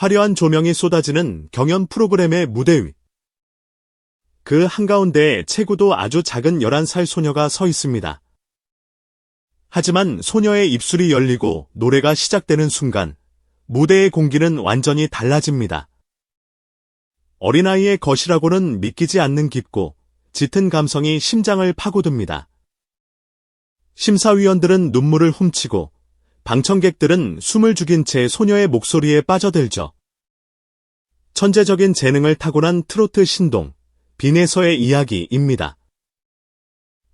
화려한 조명이 쏟아지는 경연 프로그램의 무대 위. 그 한가운데에 체구도 아주 작은 11살 소녀가 서 있습니다. 하지만 소녀의 입술이 열리고 노래가 시작되는 순간 무대의 공기는 완전히 달라집니다. 어린아이의 것이라고는 믿기지 않는 깊고 짙은 감성이 심장을 파고듭니다. 심사위원들은 눈물을 훔치고 방청객들은 숨을 죽인 채 소녀의 목소리에 빠져들죠. 천재적인 재능을 타고난 트로트 신동, 빈에서의 이야기입니다.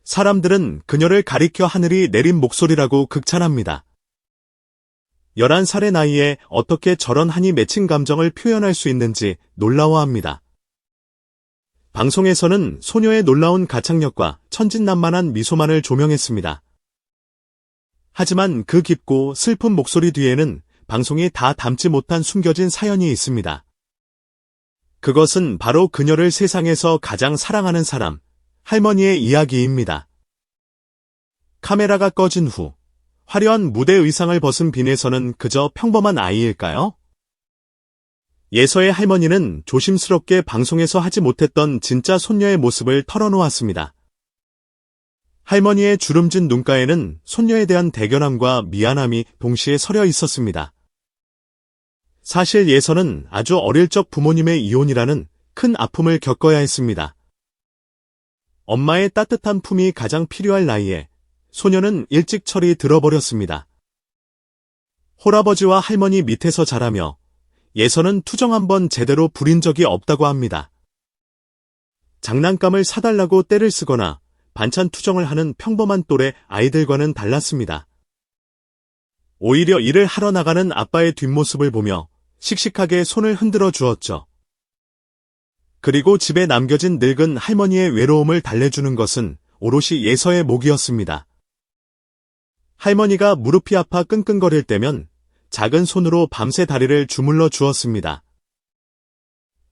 사람들은 그녀를 가리켜 하늘이 내린 목소리라고 극찬합니다. 11살의 나이에 어떻게 저런 한이 맺힌 감정을 표현할 수 있는지 놀라워합니다. 방송에서는 소녀의 놀라운 가창력과 천진난만한 미소만을 조명했습니다. 하지만 그 깊고 슬픈 목소리 뒤에는 방송이 다 담지 못한 숨겨진 사연이 있습니다. 그것은 바로 그녀를 세상에서 가장 사랑하는 사람, 할머니의 이야기입니다. 카메라가 꺼진 후 화려한 무대 의상을 벗은 빈에서는 그저 평범한 아이일까요? 예서의 할머니는 조심스럽게 방송에서 하지 못했던 진짜 손녀의 모습을 털어놓았습니다. 할머니의 주름진 눈가에는 손녀에 대한 대견함과 미안함이 동시에 서려 있었습니다. 사실 예서는 아주 어릴 적 부모님의 이혼이라는 큰 아픔을 겪어야 했습니다. 엄마의 따뜻한 품이 가장 필요할 나이에 소녀는 일찍 철이 들어버렸습니다. 홀아버지와 할머니 밑에서 자라며 예서는 투정 한번 제대로 부린 적이 없다고 합니다. 장난감을 사달라고 떼를 쓰거나 반찬 투정을 하는 평범한 또래 아이들과는 달랐습니다. 오히려 일을 하러 나가는 아빠의 뒷모습을 보며 씩씩하게 손을 흔들어 주었죠. 그리고 집에 남겨진 늙은 할머니의 외로움을 달래주는 것은 오롯이 예서의 몫이었습니다. 할머니가 무릎이 아파 끙끙거릴 때면 작은 손으로 밤새 다리를 주물러 주었습니다.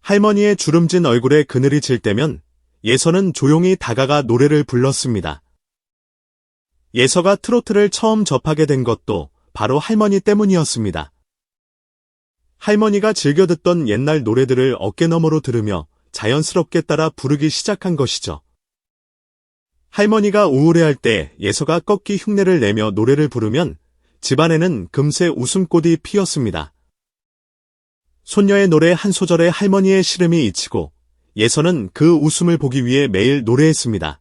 할머니의 주름진 얼굴에 그늘이 질 때면 예서는 조용히 다가가 노래를 불렀습니다. 예서가 트로트를 처음 접하게 된 것도 바로 할머니 때문이었습니다. 할머니가 즐겨 듣던 옛날 노래들을 어깨너머로 들으며 자연스럽게 따라 부르기 시작한 것이죠. 할머니가 우울해할 때 예서가 꺾기 흉내를 내며 노래를 부르면 집안에는 금세 웃음꽃이 피었습니다. 손녀의 노래 한 소절에 할머니의 시름이 잊히고 예서는 그 웃음을 보기 위해 매일 노래했습니다.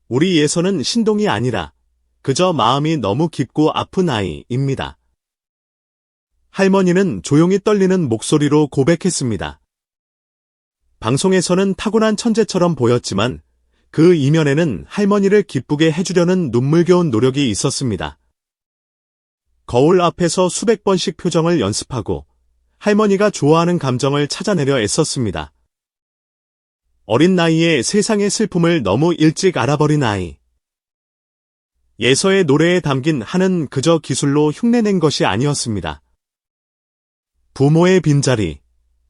우리 예서는 신동이 아니라 그저 마음이 너무 깊고 아픈 아이입니다. 할머니는 조용히 떨리는 목소리로 고백했습니다. 방송에서는 타고난 천재처럼 보였지만 그 이면에는 할머니를 기쁘게 해주려는 눈물겨운 노력이 있었습니다. 거울 앞에서 수백 번씩 표정을 연습하고 할머니가 좋아하는 감정을 찾아내려 애썼습니다. 어린 나이에 세상의 슬픔을 너무 일찍 알아버린 아이. 예서의 노래에 담긴 한은 그저 기술로 흉내낸 것이 아니었습니다. 부모의 빈자리,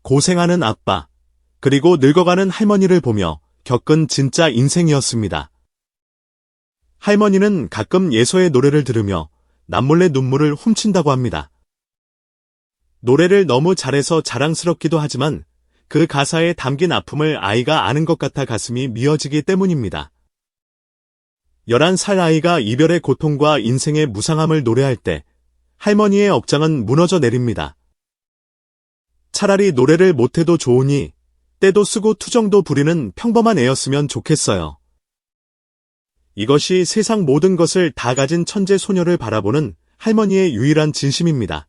고생하는 아빠, 그리고 늙어가는 할머니를 보며 겪은 진짜 인생이었습니다. 할머니는 가끔 예서의 노래를 들으며 남몰래 눈물을 훔친다고 합니다. 노래를 너무 잘해서 자랑스럽기도 하지만 그 가사에 담긴 아픔을 아이가 아는 것 같아 가슴이 미어지기 때문입니다. 11살 아이가 이별의 고통과 인생의 무상함을 노래할 때 할머니의 억장은 무너져 내립니다. 차라리 노래를 못해도 좋으니 때도 쓰고 투정도 부리는 평범한 애였으면 좋겠어요. 이것이 세상 모든 것을 다 가진 천재 소녀를 바라보는 할머니의 유일한 진심입니다.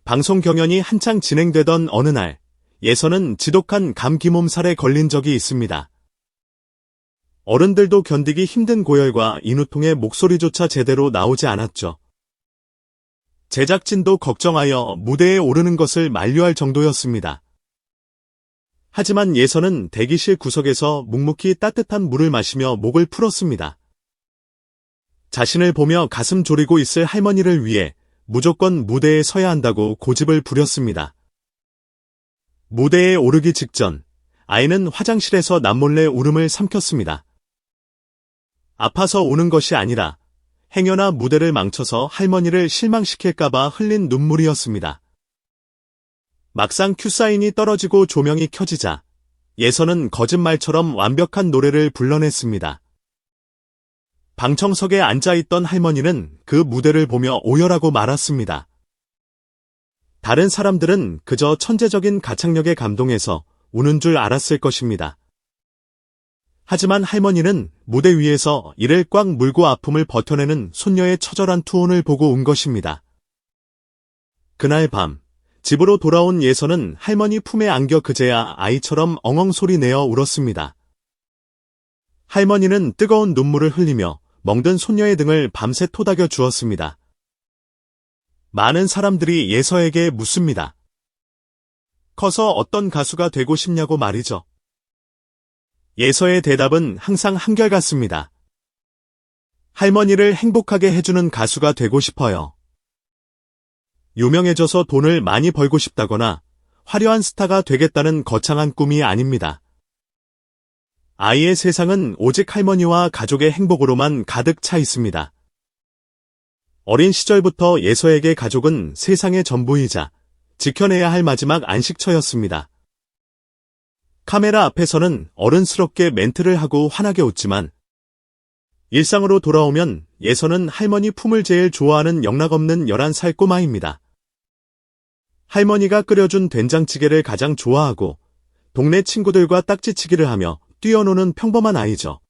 방송 경연이 한창 진행되던 어느 날, 예서는 지독한 감기 몸살에 걸린 적이 있습니다. 어른들도 견디기 힘든 고열과 인후통에 목소리조차 제대로 나오지 않았죠. 제작진도 걱정하여 무대에 오르는 것을 만류할 정도였습니다. 하지만 예서는 대기실 구석에서 묵묵히 따뜻한 물을 마시며 목을 풀었습니다. 자신을 보며 가슴 졸이고 있을 할머니를 위해 무조건 무대에 서야 한다고 고집을 부렸습니다. 무대에 오르기 직전 아이는 화장실에서 남몰래 울음을 삼켰습니다. 아파서 우는 것이 아니라 행여나 무대를 망쳐서 할머니를 실망시킬까봐 흘린 눈물이었습니다. 막상 큐사인이 떨어지고 조명이 켜지자 예선은 거짓말처럼 완벽한 노래를 불러냈습니다. 방청석에 앉아있던 할머니는 그 무대를 보며 오열하고 말았습니다. 다른 사람들은 그저 천재적인 가창력에 감동해서 우는 줄 알았을 것입니다. 하지만 할머니는 무대 위에서 이를 꽉 물고 아픔을 버텨내는 손녀의 처절한 투혼을 보고 운 것입니다. 그날 밤, 집으로 돌아온 예선은 할머니 품에 안겨 그제야 아이처럼 엉엉 소리 내어 울었습니다. 할머니는 뜨거운 눈물을 흘리며 멍든 손녀의 등을 밤새 토닥여 주었습니다. 많은 사람들이 예서에게 묻습니다. 커서 어떤 가수가 되고 싶냐고 말이죠. 예서의 대답은 항상 한결같습니다. 할머니를 행복하게 해주는 가수가 되고 싶어요. 유명해져서 돈을 많이 벌고 싶다거나 화려한 스타가 되겠다는 거창한 꿈이 아닙니다. 아이의 세상은 오직 할머니와 가족의 행복으로만 가득 차 있습니다. 어린 시절부터 예서에게 가족은 세상의 전부이자 지켜내야 할 마지막 안식처였습니다. 카메라 앞에서는 어른스럽게 멘트를 하고 환하게 웃지만 일상으로 돌아오면 예서는 할머니 품을 제일 좋아하는 영락없는 11살 꼬마입니다. 할머니가 끓여준 된장찌개를 가장 좋아하고 동네 친구들과 딱지치기를 하며 뛰어노는 평범한 아이죠.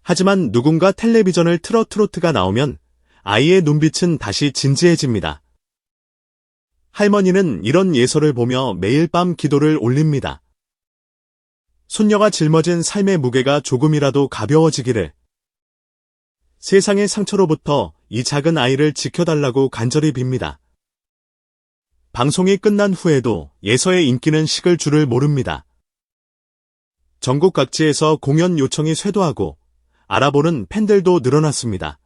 하지만 누군가 텔레비전을 틀어 트로트가 나오면 아이의 눈빛은 다시 진지해집니다. 할머니는 이런 예서를 보며 매일 밤 기도를 올립니다. 손녀가 짊어진 삶의 무게가 조금이라도 가벼워지기를. 세상의 상처로부터 이 작은 아이를 지켜달라고 간절히 빕니다. 방송이 끝난 후에도 예서의 인기는 식을 줄을 모릅니다. 전국 각지에서 공연 요청이 쇄도하고 알아보는 팬들도 늘어났습니다.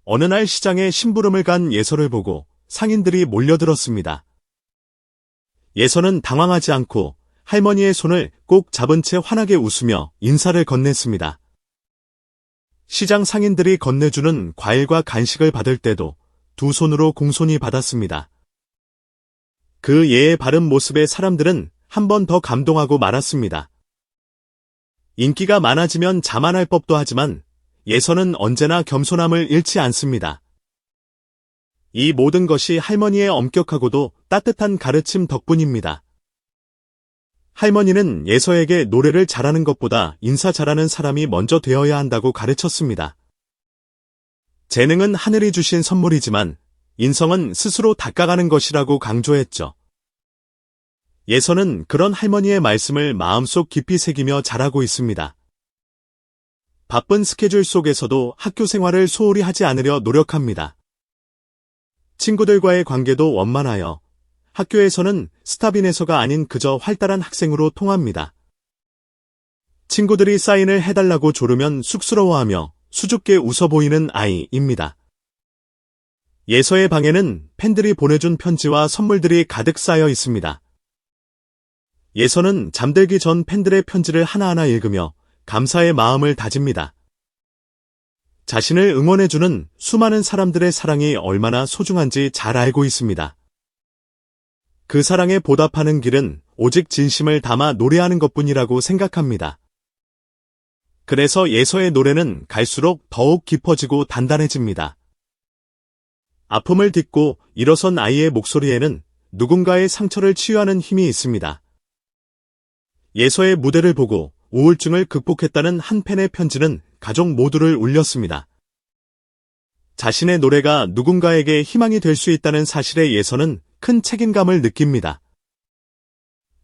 어느 날 시장에 심부름을 간 예서를 보고 상인들이 몰려들었습니다. 예서는 당황하지 않고 할머니의 손을 꼭 잡은 채 환하게 웃으며 인사를 건넸습니다. 시장 상인들이 건네주는 과일과 간식을 받을 때도 두 손으로 공손히 받았습니다. 그 예의 바른 모습에 사람들은 한 번 더 감동하고 말았습니다. 인기가 많아지면 자만할 법도 하지만 예서는 언제나 겸손함을 잃지 않습니다. 이 모든 것이 할머니의 엄격하고도 따뜻한 가르침 덕분입니다. 할머니는 예서에게 노래를 잘하는 것보다 인사 잘하는 사람이 먼저 되어야 한다고 가르쳤습니다. 재능은 하늘이 주신 선물이지만 인성은 스스로 닦아가는 것이라고 강조했죠. 예서는 그런 할머니의 말씀을 마음속 깊이 새기며 자라고 있습니다. 바쁜 스케줄 속에서도 학교 생활을 소홀히 하지 않으려 노력합니다. 친구들과의 관계도 원만하여 학교에서는 스타빈에서가 아닌 그저 활달한 학생으로 통합니다. 친구들이 사인을 해달라고 조르면 쑥스러워하며 수줍게 웃어 보이는 아이입니다. 예서의 방에는 팬들이 보내준 편지와 선물들이 가득 쌓여 있습니다. 예서는 잠들기 전 팬들의 편지를 하나하나 읽으며 감사의 마음을 다집니다. 자신을 응원해주는 수많은 사람들의 사랑이 얼마나 소중한지 잘 알고 있습니다. 그 사랑에 보답하는 길은 오직 진심을 담아 노래하는 것뿐이라고 생각합니다. 그래서 예서의 노래는 갈수록 더욱 깊어지고 단단해집니다. 아픔을 딛고 일어선 아이의 목소리에는 누군가의 상처를 치유하는 힘이 있습니다. 예서의 무대를 보고 우울증을 극복했다는 한 팬의 편지는 가족 모두를 울렸습니다. 자신의 노래가 누군가에게 희망이 될 수 있다는 사실에 예서는 큰 책임감을 느낍니다.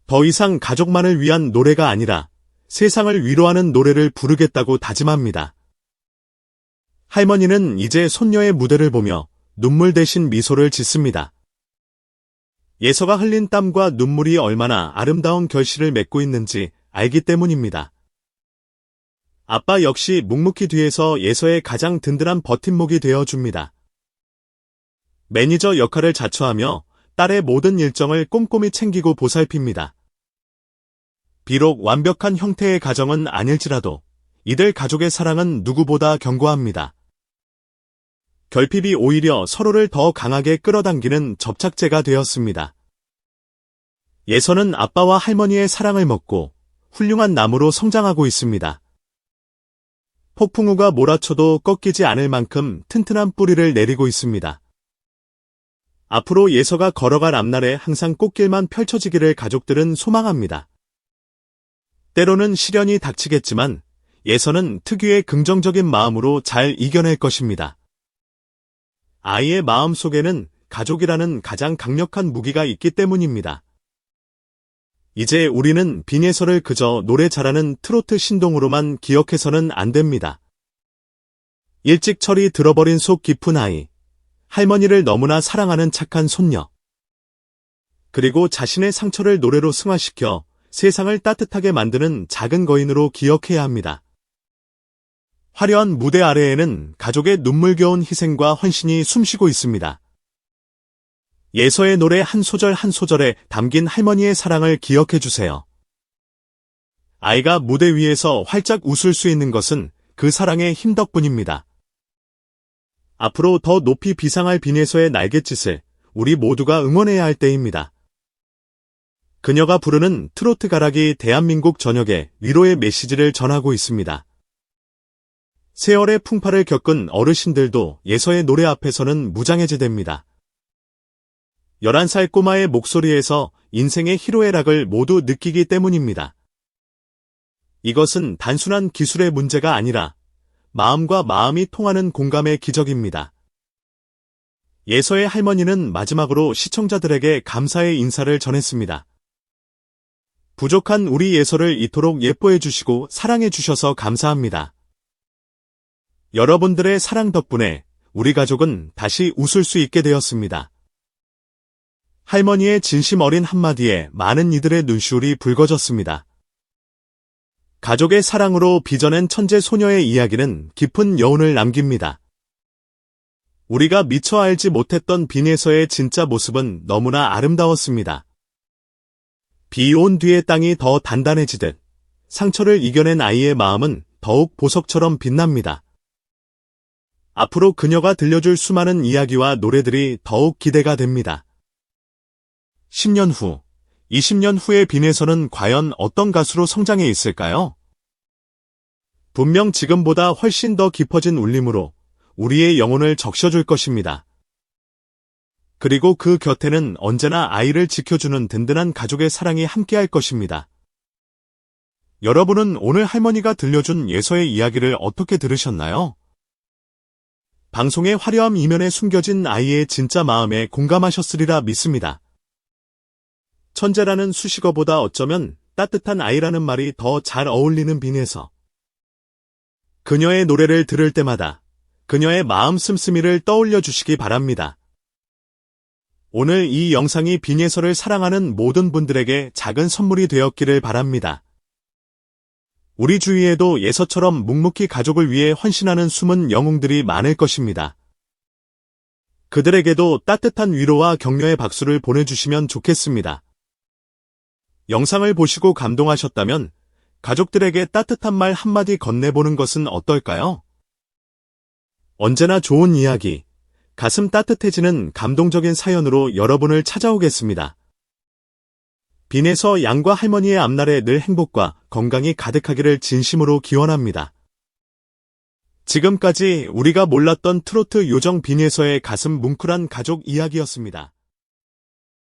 더 이상 가족만을 위한 노래가 아니라 세상을 위로하는 노래를 부르겠다고 다짐합니다. 할머니는 이제 손녀의 무대를 보며 눈물 대신 미소를 짓습니다. 예서가 흘린 땀과 눈물이 얼마나 아름다운 결실을 맺고 있는지 알기 때문입니다. 아빠 역시 묵묵히 뒤에서 예서의 가장 든든한 버팀목이 되어줍니다. 매니저 역할을 자처하며 딸의 모든 일정을 꼼꼼히 챙기고 보살핍니다. 비록 완벽한 형태의 가정은 아닐지라도 이들 가족의 사랑은 누구보다 견고합니다. 결핍이 오히려 서로를 더 강하게 끌어당기는 접착제가 되었습니다. 예서는 아빠와 할머니의 사랑을 먹고 훌륭한 나무로 성장하고 있습니다. 폭풍우가 몰아쳐도 꺾이지 않을 만큼 튼튼한 뿌리를 내리고 있습니다. 앞으로 예서가 걸어갈 앞날에 항상 꽃길만 펼쳐지기를 가족들은 소망합니다. 때로는 시련이 닥치겠지만 예서는 특유의 긍정적인 마음으로 잘 이겨낼 것입니다. 아이의 마음 속에는 가족이라는 가장 강력한 무기가 있기 때문입니다. 이제 우리는 빈예서를 그저 노래 잘하는 트로트 신동으로만 기억해서는 안 됩니다. 일찍 철이 들어버린 속 깊은 아이, 할머니를 너무나 사랑하는 착한 손녀, 그리고 자신의 상처를 노래로 승화시켜 세상을 따뜻하게 만드는 작은 거인으로 기억해야 합니다. 화려한 무대 아래에는 가족의 눈물겨운 희생과 헌신이 숨쉬고 있습니다. 예서의 노래 한 소절 한 소절에 담긴 할머니의 사랑을 기억해 주세요. 아이가 무대 위에서 활짝 웃을 수 있는 것은 그 사랑의 힘 덕분입니다. 앞으로 더 높이 비상할 빈예서의 날갯짓을 우리 모두가 응원해야 할 때입니다. 그녀가 부르는 트로트 가락이 대한민국 전역에 위로의 메시지를 전하고 있습니다. 세월의 풍파를 겪은 어르신들도 예서의 노래 앞에서는 무장해제됩니다. 11살 꼬마의 목소리에서 인생의 희로애락을 모두 느끼기 때문입니다. 이것은 단순한 기술의 문제가 아니라 마음과 마음이 통하는 공감의 기적입니다. 예서의 할머니는 마지막으로 시청자들에게 감사의 인사를 전했습니다. 부족한 우리 예서를 이토록 예뻐해 주시고 사랑해 주셔서 감사합니다. 여러분들의 사랑 덕분에 우리 가족은 다시 웃을 수 있게 되었습니다. 할머니의 진심 어린 한마디에 많은 이들의 눈시울이 붉어졌습니다. 가족의 사랑으로 빚어낸 천재 소녀의 이야기는 깊은 여운을 남깁니다. 우리가 미처 알지 못했던 빈예서의 진짜 모습은 너무나 아름다웠습니다. 비 온 뒤에 땅이 더 단단해지듯 상처를 이겨낸 아이의 마음은 더욱 보석처럼 빛납니다. 앞으로 그녀가 들려줄 수많은 이야기와 노래들이 더욱 기대가 됩니다. 10년 후, 20년 후의 빈예서는 과연 어떤 가수로 성장해 있을까요? 분명 지금보다 훨씬 더 깊어진 울림으로 우리의 영혼을 적셔줄 것입니다. 그리고 그 곁에는 언제나 아이를 지켜주는 든든한 가족의 사랑이 함께할 것입니다. 여러분은 오늘 할머니가 들려준 예서의 이야기를 어떻게 들으셨나요? 방송의 화려함 이면에 숨겨진 아이의 진짜 마음에 공감하셨으리라 믿습니다. 천재라는 수식어보다 어쩌면 따뜻한 아이라는 말이 더 잘 어울리는 빈예서. 그녀의 노래를 들을 때마다 그녀의 마음 씀씀이를 떠올려 주시기 바랍니다. 오늘 이 영상이 빈예서를 사랑하는 모든 분들에게 작은 선물이 되었기를 바랍니다. 우리 주위에도 예서처럼 묵묵히 가족을 위해 헌신하는 숨은 영웅들이 많을 것입니다. 그들에게도 따뜻한 위로와 격려의 박수를 보내주시면 좋겠습니다. 영상을 보시고 감동하셨다면 가족들에게 따뜻한 말 한마디 건네보는 것은 어떨까요? 언제나 좋은 이야기, 가슴 따뜻해지는 감동적인 사연으로 여러분을 찾아오겠습니다. 빈예서 양과 할머니의 앞날에 늘 행복과 건강이 가득하기를 진심으로 기원합니다. 지금까지 우리가 몰랐던 트로트 요정 빈예서의 가슴 뭉클한 가족 이야기였습니다.